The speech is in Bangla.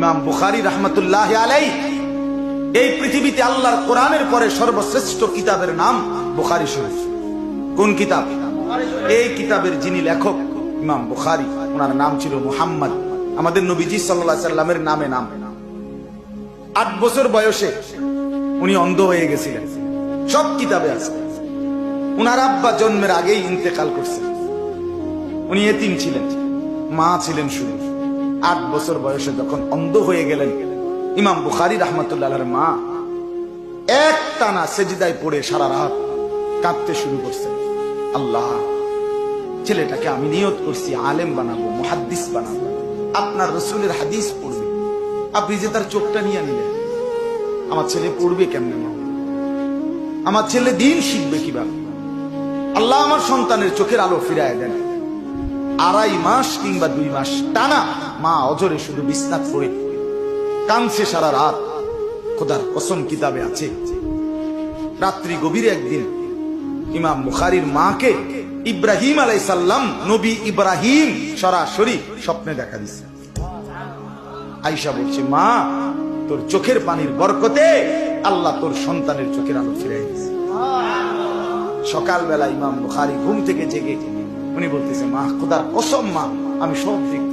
ইমাম বুখারী রাহমাতুল্লাহি আলাইহি এই পৃথিবীতে আল্লাহর কোরআনের পরে সর্বশ্রেষ্ঠ কিতাবের নাম বুখারী শরীফ। কোন কিতাব? এই কিতাবের যিনি লেখক ইমাম বুখারী, ওনার নাম ছিল মুহাম্মদ। আমাদের নবীজি সাল্লাল্লাহু আলাইহি সাল্লামের নামে নাম। 8 বছর বয়সে উনি অন্ধ হয়ে গেছিলেন, সব কিতাবে আছে। উনার আব্বা জন্মের আগেই ইন্তেকাল করছেন, উনি এতিম ছিলেন, মা ছিলেন শুধু। 8 বছর বয়সে যখন অন্ধ হয়ে গেলেন, ইমাম বুখারী রাহমাতুল্লাহ আলাইহির মা এক টানা সেজদায় পড়ে সারা রাত কাঁদতে শুরু করছেন। আল্লাহ, ছেলেটাকে আমি নিয়ত করছি আলেম বানাবো, মুহাদ্দিস বানাবো, আপনার রাসূলের হাদিস পড়বে। আপনি যে তার চোখটা নিয়ে নিলেন, আমার ছেলে পড়বে কেমনে? আমার ছেলে দিন শিখবে কিভাবে? আল্লাহ আমার সন্তানের চোখের আলো ফিরায় দেন। 2.5 মাস কিংবা 2 মাস টানা মা অজরে শুধু বিছনাত পড়ে কাঁদছে সারা রাত। খোদার কসম কিতাবে আছে, রাত্রি গভীরে একদিন ইমাম বুখারীর মাকে ইব্রাহিম আলাইহিস সালাম, নবী ইব্রাহিম সরাসরি স্বপ্নে দেখা দিচ্ছে। আয়েশা বলছে, মা, তোর চোখের পানির বরকতে আল্লাহ তোর সন্তানের চোখের আলো ফিরিয়ে দিয়েছে। সকালবেলা ইমাম বুখারী ঘুম থেকে জেগে উনি বলতেছে, মা, খোদার কসম মা, আমি সব দেখি।